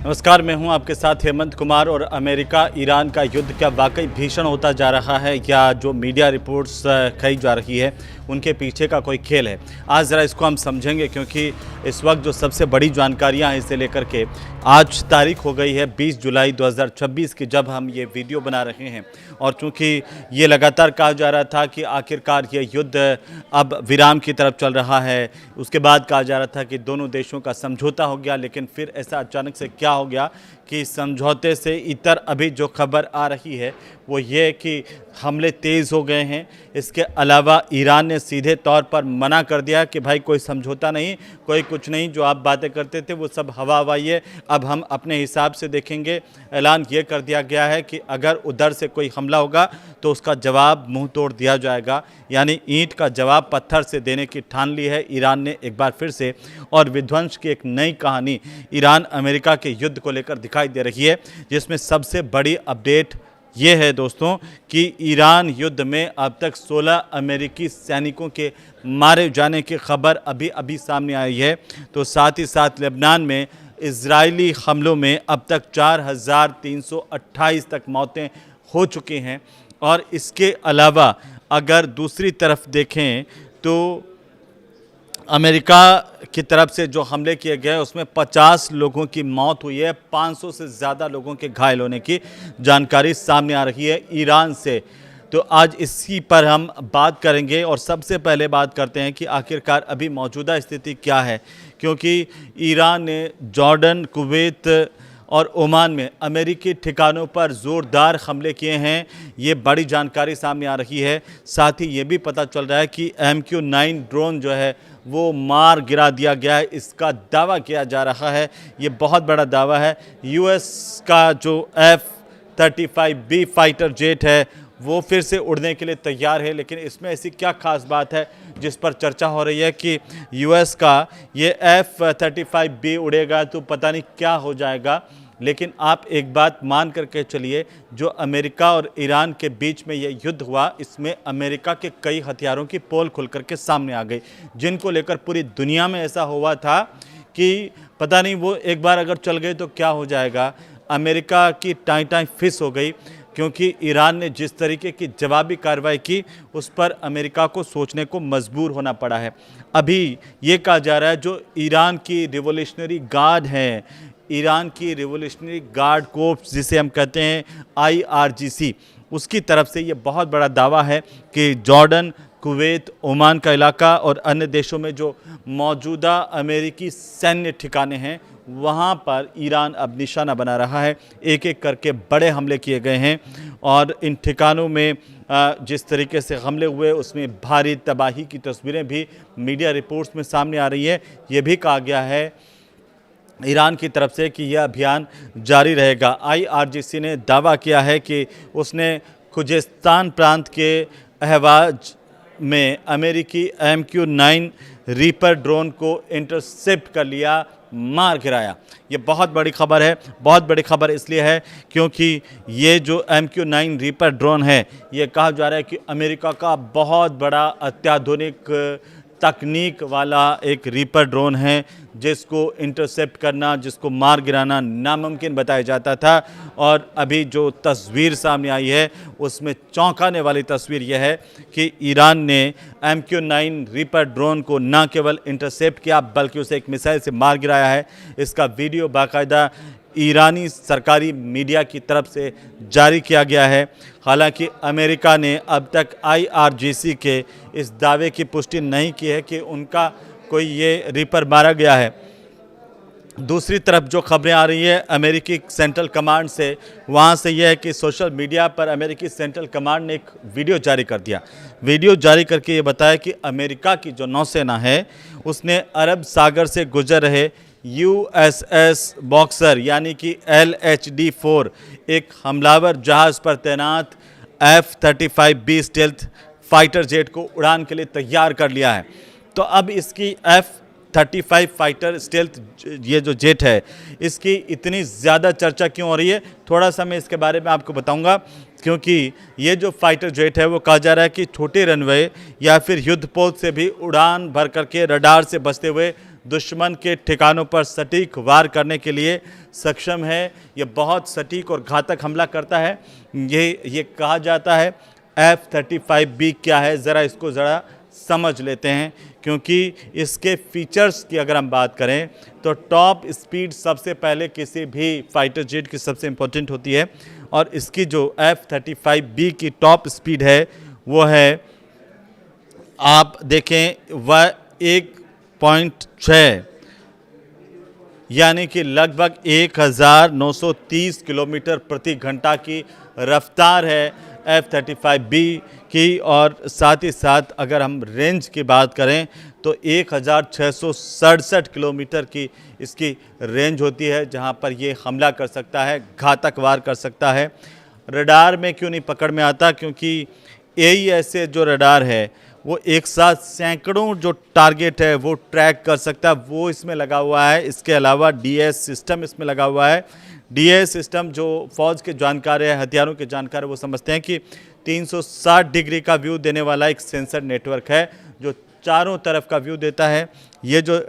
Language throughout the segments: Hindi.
नमस्कार, मैं हूं आपके साथ हेमंत कुमार। और अमेरिका ईरान का युद्ध क्या वाकई भीषण होता जा रहा है या जो मीडिया रिपोर्ट्स कही जा रही है उनके पीछे का कोई खेल है? आज ज़रा इसको हम समझेंगे, क्योंकि इस वक्त जो सबसे बड़ी जानकारियां हैं इसे लेकर के आज तारीख हो गई है 20 जुलाई 2026 की, जब हम ये वीडियो बना रहे हैं। और चूँकि ये लगातार कहा जा रहा था कि आखिरकार ये युद्ध अब विराम की तरफ चल रहा है, उसके बाद कहा जा रहा था कि दोनों देशों का समझौता हो गया, लेकिन फिर ऐसा अचानक से क्या हो गया कि समझौते से इतर अभी जो खबर आ रही है वो ये कि हमले तेज़ हो गए हैं। इसके अलावा ईरान ने सीधे तौर पर मना कर दिया कि भाई कोई समझौता नहीं, कोई कुछ नहीं, जो आप बातें करते थे वो सब हवा हवाई है, अब हम अपने हिसाब से देखेंगे। ऐलान ये कर दिया गया है कि अगर उधर से कोई हमला होगा तो उसका जवाब मुंह तोड़ दिया जाएगा, यानी ईंट का जवाब पत्थर से देने की ठान ली है ईरान ने एक बार फिर से। और विध्वंस की एक नई कहानी ईरान अमेरिका के युद्ध को लेकर दिखाई दे रही है, जिसमें सबसे बड़ी अपडेट ये है दोस्तों कि ईरान युद्ध में अब तक 16 अमेरिकी सैनिकों के मारे जाने की खबर अभी अभी सामने आई है। तो साथ ही साथ लेबनान में इजरायली हमलों में अब तक 4328 तक मौतें हो चुकी हैं। और इसके अलावा अगर दूसरी तरफ देखें तो अमेरिका की तरफ से जो हमले किए गए उसमें 50 लोगों की मौत हुई है, 500 से ज़्यादा लोगों के घायल होने की जानकारी सामने आ रही है ईरान से। तो आज इसी पर हम बात करेंगे और सबसे पहले बात करते हैं कि आखिरकार अभी मौजूदा स्थिति क्या है, क्योंकि ईरान ने जॉर्डन, कुवैत और ओमान में अमेरिकी ठिकानों पर ज़ोरदार हमले किए हैं। ये बड़ी जानकारी सामने आ रही है। साथ ही ये भी पता चल रहा है कि MQ-9 ड्रोन जो है वो मार गिरा दिया गया है, इसका दावा किया जा रहा है। ये बहुत बड़ा दावा है। US का जो F-35B फाइटर जेट है वो फिर से उड़ने के लिए तैयार है, लेकिन इसमें ऐसी क्या खास बात है जिस पर चर्चा हो रही है कि US का ये F-35B उड़ेगा तो पता नहीं क्या हो जाएगा। लेकिन आप एक बात मान करके चलिए, जो अमेरिका और ईरान के बीच में ये युद्ध हुआ, इसमें अमेरिका के कई हथियारों की पोल खुल करके सामने आ गई, जिनको लेकर पूरी दुनिया में ऐसा हुआ था कि पता नहीं वो एक बार अगर चल गए तो क्या हो जाएगा। अमेरिका की टाई टाई फिस हो गई, क्योंकि ईरान ने जिस तरीके की जवाबी कार्रवाई की उस पर अमेरिका को सोचने को मजबूर होना पड़ा है। अभी ये कहा जा रहा है जो ईरान की रिवोल्यूशनरी गार्ड है, ईरान की रिवोल्यूशनरी गार्ड कोर्प्स जिसे हम कहते हैं IRGC, उसकी तरफ से ये बहुत बड़ा दावा है कि जॉर्डन, कुवैत, ओमान का इलाका और अन्य देशों में जो मौजूदा अमेरिकी सैन्य ठिकाने हैं वहाँ पर ईरान अब निशाना बना रहा है। एक एक करके बड़े हमले किए गए हैं और इन ठिकानों में जिस तरीके से हमले हुए उसमें भारी तबाही की तस्वीरें भी मीडिया रिपोर्ट्स में सामने आ रही है। ये भी कहा गया है ईरान की तरफ से कि यह अभियान जारी रहेगा। IRGC ने दावा किया है कि उसने खुजेस्तान प्रांत के अहवाज में अमेरिकी MQ-9 रीपर ड्रोन को इंटरसेप्ट कर लिया, मार गिराया। ये बहुत बड़ी खबर है। बहुत बड़ी खबर इसलिए है क्योंकि ये जो MQ-9 रीपर ड्रोन है, ये कहा जा रहा है कि अमेरिका का बहुत बड़ा अत्याधुनिक तकनीक वाला एक रीपर ड्रोन है, जिसको इंटरसेप्ट करना, जिसको मार गिराना नामुमकिन बताया जाता था। और अभी जो तस्वीर सामने आई है उसमें चौंकाने वाली तस्वीर यह है कि ईरान ने MQ-9 रीपर ड्रोन को न केवल इंटरसेप्ट किया बल्कि उसे एक मिसाइल से मार गिराया है। इसका वीडियो बाकायदा ईरानी सरकारी मीडिया की तरफ से जारी किया गया है। हालांकि अमेरिका ने अब तक IRGC के इस दावे की पुष्टि नहीं की है कि उनका कोई ये रीपर मारा गया है। दूसरी तरफ जो खबरें आ रही है अमेरिकी सेंट्रल कमांड से, वहाँ से यह है कि सोशल मीडिया पर अमेरिकी सेंट्रल कमांड ने एक वीडियो जारी कर दिया। वीडियो जारी करके ये बताया कि अमेरिका की जो नौसेना है उसने अरब सागर से गुजर रहे USS बॉक्सर यानी कि LHD-4 एक हमलावर जहाज़ पर तैनात F-35B स्टेल्थ फाइटर जेट को उड़ान के लिए तैयार कर लिया है। तो अब इसकी F-35 फाइटर स्टेल्थ ये जो जेट है इसकी इतनी ज़्यादा चर्चा क्यों हो रही है, थोड़ा सा मैं इसके बारे में आपको बताऊंगा। क्योंकि ये जो फाइटर जेट है वो कहा जा रहा है कि छोटे रनवे या फिर युद्धपोत से भी उड़ान भर करके रडार से बचते हुए दुश्मन के ठिकानों पर सटीक वार करने के लिए सक्षम है। ये बहुत सटीक और घातक हमला करता है। ये कहा जाता है। F-35B क्या है, ज़रा इसको ज़रा समझ लेते हैं, क्योंकि इसके फीचर्स की अगर हम बात करें तो टॉप स्पीड सबसे पहले किसी भी फाइटर जेट की सबसे इम्पोर्टेंट होती है, और इसकी जो F-35B की टॉप स्पीड है वो है, आप देखें, वह 1.6 यानी कि लगभग 1930 किलोमीटर प्रति घंटा की रफ्तार है F-35B की। और साथ ही साथ अगर हम रेंज की बात करें तो 1667 किलोमीटर की इसकी रेंज होती है, जहां पर ये हमला कर सकता है, घातक वार कर सकता है। रडार में क्यों नहीं पकड़ में आता, क्योंकि AESA जो रडार है वो एक साथ सैकड़ों जो टारगेट है वो ट्रैक कर सकता है, वो इसमें लगा हुआ है। इसके अलावा DS सिस्टम इसमें लगा हुआ है। DS सिस्टम जो फौज के जानकार है, हथियारों के जानकार है, वो समझते हैं कि 360 डिग्री का व्यू देने वाला एक सेंसर नेटवर्क है जो चारों तरफ का व्यू देता है। ये जो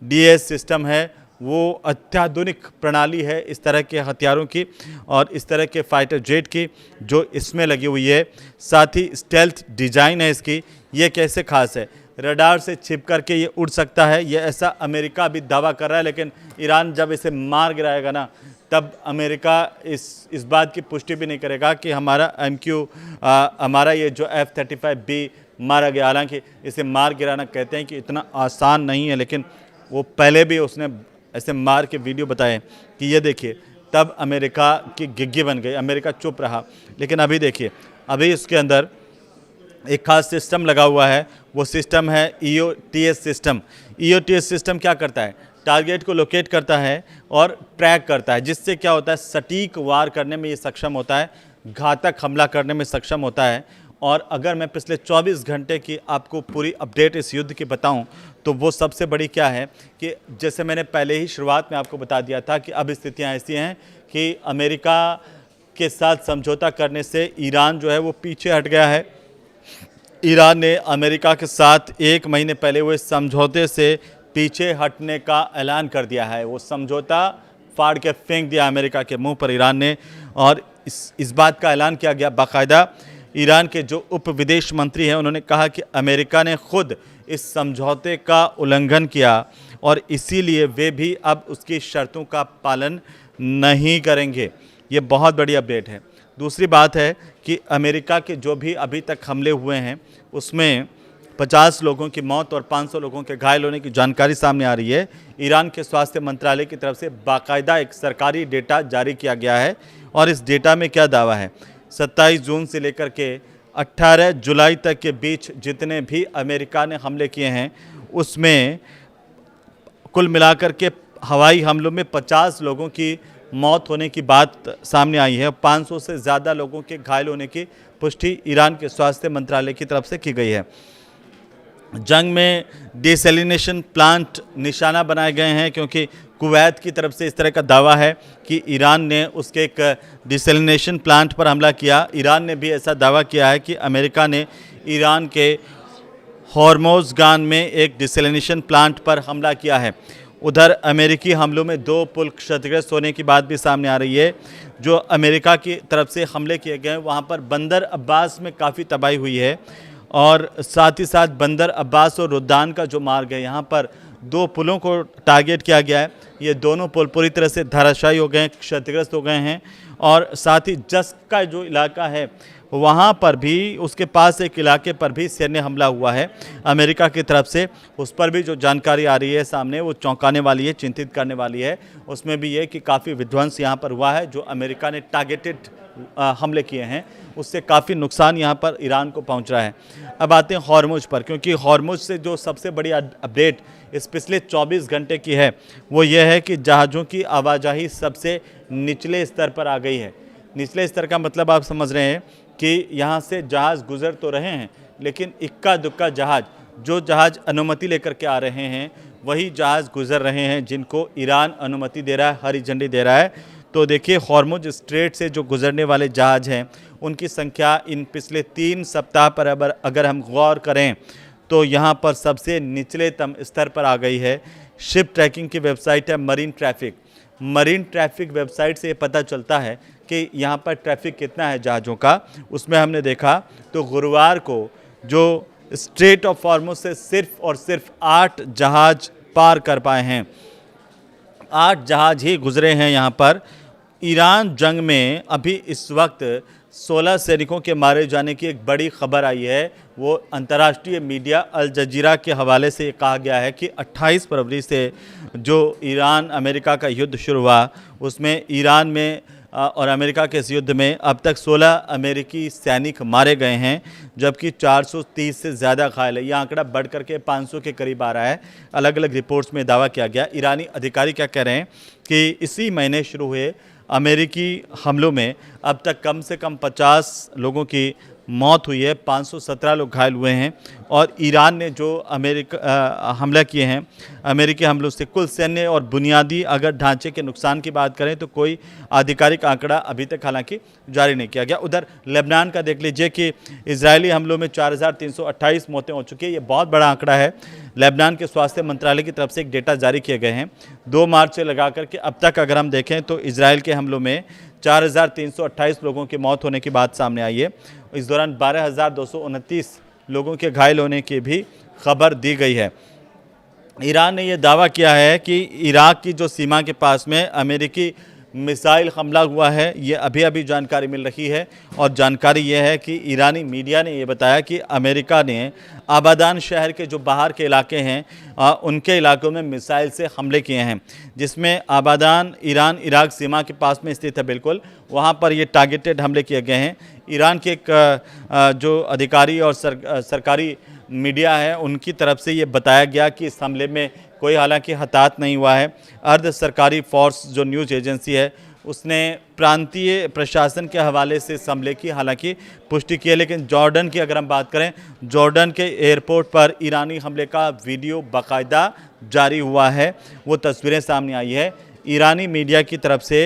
DS सिस्टम है वो अत्याधुनिक प्रणाली है इस तरह के हथियारों की और इस तरह के फाइटर जेट की जो इसमें लगी हुई है। साथ ही स्टेल्थ डिजाइन है इसकी। ये कैसे खास है, रडार से छिप करके ये उड़ सकता है, ये ऐसा अमेरिका भी दावा कर रहा है, लेकिन ईरान जब इसे मार गिराएगा ना, तब अमेरिका इस बात की पुष्टि भी नहीं करेगा कि हमारा ये जो F-35B मारा गया। हालांकि इसे मार गिराना कहते हैं कि इतना आसान नहीं है, लेकिन वो पहले भी उसने ऐसे मार के वीडियो बताए कि ये देखिए, तब अमेरिका की गिग्गी बन गई, अमेरिका चुप रहा। लेकिन अभी देखिए, अभी इसके अंदर एक खास सिस्टम लगा हुआ है, वो सिस्टम है EOTS सिस्टम। EOTS सिस्टम क्या करता है, टारगेट को लोकेट करता है और ट्रैक करता है, जिससे क्या होता है, सटीक वार करने में ये सक्षम होता है, घातक हमला करने में सक्षम होता है। और अगर मैं पिछले 24 घंटे की आपको पूरी अपडेट इस युद्ध की बताऊं, तो वो सबसे बड़ी क्या है कि जैसे मैंने पहले ही शुरुआत में आपको बता दिया था कि अब स्थितियां ऐसी हैं कि अमेरिका के साथ समझौता करने से ईरान जो है वो पीछे हट गया है। ईरान ने अमेरिका के साथ 1 महीने पहले हुए समझौते से पीछे हटने का ऐलान कर दिया है। वो समझौता फाड़ के फेंक दिया अमेरिका के मुंह पर ईरान ने, और इस बात का ऐलान किया गया बाकायदा। ईरान के जो उप विदेश मंत्री हैं उन्होंने कहा कि अमेरिका ने खुद इस समझौते का उल्लंघन किया और इसीलिए वे भी अब उसकी शर्तों का पालन नहीं करेंगे। ये बहुत बड़ी अपडेट है। दूसरी बात है कि अमेरिका के जो भी अभी तक हमले हुए हैं उसमें 50 लोगों की मौत और 500 लोगों के घायल होने की जानकारी सामने आ रही है। ईरान के स्वास्थ्य मंत्रालय की तरफ से बाकायदा एक सरकारी डेटा जारी किया गया है, और इस डेटा में क्या दावा है, 27 जून से लेकर के 18 जुलाई तक के बीच जितने भी अमेरिका ने हमले किए हैं उसमें कुल मिलाकर के हवाई हमलों में 50 लोगों की मौत होने की बात सामने आई है। 500 से ज़्यादा लोगों के घायल होने की पुष्टि ईरान के स्वास्थ्य मंत्रालय की तरफ से की गई है। जंग में डिसैलिनेशन प्लांट निशाना बनाए गए हैं, क्योंकि कुवैत की तरफ से इस तरह का दावा है कि ईरान ने उसके एक डिसैलिनेशन प्लांट पर हमला किया। ईरान ने भी ऐसा दावा किया है कि अमेरिका ने ईरान के हॉर्मोज़गान में एक डिसैलिनेशन प्लांट पर हमला किया है। उधर अमेरिकी हमलों में 2 पुल क्षतिग्रस्त होने की बात भी सामने आ रही है। जो अमेरिका की तरफ से हमले किए गए वहाँ पर बंदर अब्बास में काफ़ी तबाही हुई है, और साथ ही साथ बंदर अब्बास और रुद्दान का जो मार्ग है, यहाँ पर 2 पुलों को टारगेट किया गया है। ये दोनों पुल पूरी तरह से धराशायी हो गए हैं, क्षतिग्रस्त हो गए हैं। और साथ ही जस्क का जो इलाका है वहाँ पर भी, उसके पास एक इलाके पर भी सैन्य हमला हुआ है अमेरिका की तरफ से। उस पर भी जो जानकारी आ रही है सामने वो चौंकाने वाली है, चिंतित करने वाली है। उसमें भी ये कि काफ़ी विध्वंस यहाँ पर हुआ है। जो अमेरिका ने टारगेटेड हमले किए हैं उससे काफ़ी नुकसान यहाँ पर ईरान को पहुँच रहा है। अब आते हैं हॉर्मुज पर, क्योंकि हॉर्मुज से जो सबसे बड़ी अपडेट इस पिछले 24 घंटे की है वो ये है कि जहाज़ों की आवाजाही सबसे निचले स्तर पर आ गई है। निचले स्तर का मतलब आप समझ रहे हैं कि यहाँ से जहाज़ गुजर तो रहे हैं, लेकिन इक्का दुक्का जहाज़, जो जहाज़ अनुमति लेकर के आ रहे हैं वही जहाज़ गुजर रहे हैं जिनको ईरान अनुमति दे रहा है, हरी झंडी दे रहा है। तो देखिए, हॉर्मुज स्ट्रेट से जो गुजरने वाले जहाज़ हैं उनकी संख्या इन पिछले 3 सप्ताह पर अगर हम गौर करें तो यहाँ पर सबसे निचलेतम स्तर पर आ गई है। शिप ट्रैकिंग की वेबसाइट है marine traffic. Marine traffic website से ये पता चलता है कि यहाँ पर ट्रैफिक कितना है जहाज़ों का। उसमें हमने देखा तो गुरुवार को जो स्ट्रेट ऑफ हॉर्मुज़ से सिर्फ और सिर्फ 8 जहाज़ पार कर पाए हैं, 8 जहाज़ ही गुजरे हैं यहाँ पर। ईरान जंग में अभी इस वक्त 16 सैनिकों के मारे जाने की एक बड़ी खबर आई है। वो अंतर्राष्ट्रीय मीडिया अल जजीरा के हवाले से कहा गया है कि 28 फरवरी से जो ईरान अमेरिका का युद्ध शुरू हुआ, उसमें ईरान में और अमेरिका के इस युद्ध में अब तक 16 अमेरिकी सैनिक मारे गए हैं, जबकि 430 से ज़्यादा घायल है। यह आंकड़ा बढ़ करके 500 के करीब आ रहा है। अलग अलग रिपोर्ट्स में दावा किया गया। ईरानी अधिकारी क्या कह रहे हैं कि इसी महीने शुरू हुए अमेरिकी हमलों में अब तक कम से कम 50 लोगों की मौत हुई है, 517 लोग घायल हुए हैं। और ईरान ने जो हमला किए हैं, अमेरिकी हमलों से कुल सैन्य और बुनियादी अगर ढांचे के नुकसान की बात करें तो कोई आधिकारिक आंकड़ा अभी तक हालांकि जारी नहीं किया गया। उधर लेबनान का देख लीजिए कि इजरायली हमलों में 4328 मौतें हो चुकी है। ये बहुत बड़ा आंकड़ा है। लेबनान के स्वास्थ्य मंत्रालय की तरफ से एक डेटा जारी किए गए हैं 2 मार्च से लगा करके अब तक अगर हम देखें तो इजराइल के हमलों में 4328 लोगों की मौत होने की बात सामने आई है। इस दौरान 12229 लोगों के घायल होने की भी खबर दी गई है। ईरान ने यह दावा किया है कि इराक की जो सीमा के पास में अमेरिकी मिसाइल हमला हुआ है, ये अभी अभी जानकारी मिल रही है। और जानकारी ये है कि ईरानी मीडिया ने ये बताया कि अमेरिका ने आबादान शहर के जो बाहर के इलाके हैं उनके इलाकों में मिसाइल से हमले किए हैं, जिसमें आबादान ईरान इराक सीमा के पास में स्थित है। बिल्कुल वहाँ पर ये टारगेटेड हमले किए गए हैं। ईरान के एक जो अधिकारी और सरकारी मीडिया है उनकी तरफ से ये बताया गया कि इस हमले में कोई हालांकि हताहत नहीं हुआ है। अर्ध सरकारी फोर्स जो न्यूज़ एजेंसी है उसने प्रांतीय प्रशासन के हवाले से इस हमले की हालांकि पुष्टि की है। लेकिन जॉर्डन की अगर हम बात करें, जॉर्डन के एयरपोर्ट पर ईरानी हमले का वीडियो बाकायदा जारी हुआ है, वो तस्वीरें सामने आई है। ईरानी मीडिया की तरफ से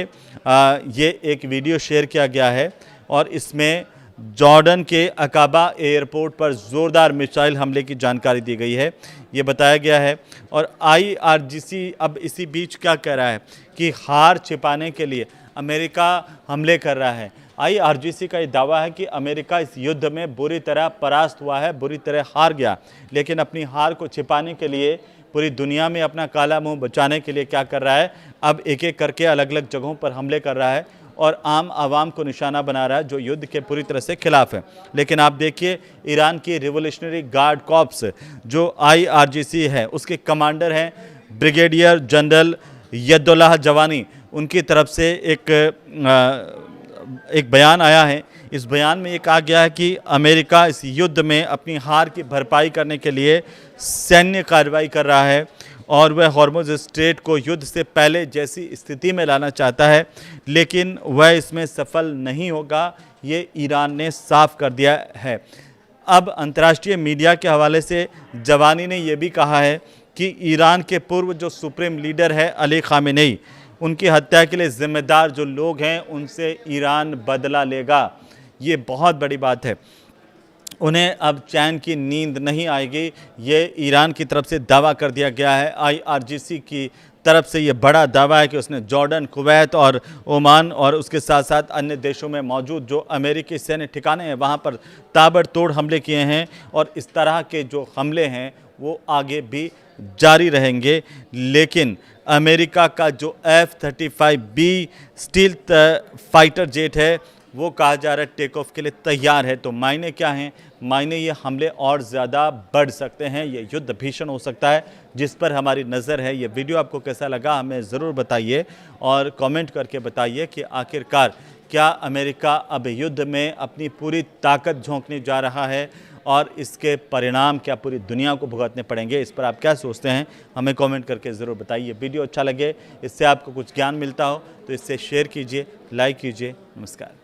ये एक वीडियो शेयर किया गया है और इसमें जॉर्डन के अकाबा एयरपोर्ट पर ज़ोरदार मिसाइल हमले की जानकारी दी गई है, ये बताया गया है। और IRGC अब इसी बीच क्या कह रहा है कि हार छिपाने के लिए अमेरिका हमले कर रहा है। IRGC का ये दावा है कि अमेरिका इस युद्ध में बुरी तरह परास्त हुआ है, बुरी तरह हार गया, लेकिन अपनी हार को छिपाने के लिए पूरी दुनिया में अपना काला मुंह बचाने के लिए क्या कर रहा है, अब एक एक करके अलग अलग जगहों पर हमले कर रहा है और आम आवाम को निशाना बना रहा है जो युद्ध के पूरी तरह से खिलाफ है। लेकिन आप देखिए ईरान की रिवोल्यूशनरी गार्ड कॉर्प्स जो IRGC है उसके कमांडर हैं ब्रिगेडियर जनरल यदुल्लाह जवानी। उनकी तरफ से एक बयान आया है। इस बयान में ये कहा गया है कि अमेरिका इस युद्ध में अपनी हार की भरपाई करने के लिए सैन्य कार्रवाई कर रहा है और वह हॉर्मुज़ स्ट्रेट को युद्ध से पहले जैसी स्थिति में लाना चाहता है, लेकिन वह इसमें सफल नहीं होगा, ये ईरान ने साफ कर दिया है। अब अंतर्राष्ट्रीय मीडिया के हवाले से जवानी ने यह भी कहा है कि ईरान के पूर्व जो सुप्रीम लीडर है अली खामेनेई, उनकी हत्या के लिए जिम्मेदार जो लोग हैं उनसे ईरान बदला लेगा। ये बहुत बड़ी बात है। उन्हें अब चैन की नींद नहीं आएगी, ये ईरान की तरफ से दावा कर दिया गया है। IRGC की तरफ से ये बड़ा दावा है कि उसने जॉर्डन, कुवैत और ओमान और उसके साथ साथ अन्य देशों में मौजूद जो अमेरिकी सैन्य ठिकाने हैं वहाँ पर ताबड़तोड़ हमले किए हैं और इस तरह के जो हमले हैं वो आगे भी जारी रहेंगे। लेकिन अमेरिका का जो F-35B स्टील्थ फाइटर जेट है वो कहा जा रहा है टेक ऑफ के लिए तैयार है। तो मायने क्या हैं? मायने ये हमले और ज़्यादा बढ़ सकते हैं, ये युद्ध भीषण हो सकता है जिस पर हमारी नज़र है। ये वीडियो आपको कैसा लगा हमें ज़रूर बताइए और कमेंट करके बताइए कि आखिरकार क्या अमेरिका अब युद्ध में अपनी पूरी ताकत झोंकने जा रहा है और इसके परिणाम क्या पूरी दुनिया को भुगतने पड़ेंगे। इस पर आप क्या सोचते हैं हमें कमेंट करके ज़रूर बताइए। वीडियो अच्छा लगे, इससे आपको कुछ ज्ञान मिलता हो तो इससे शेयर कीजिए, लाइक कीजिए। नमस्कार।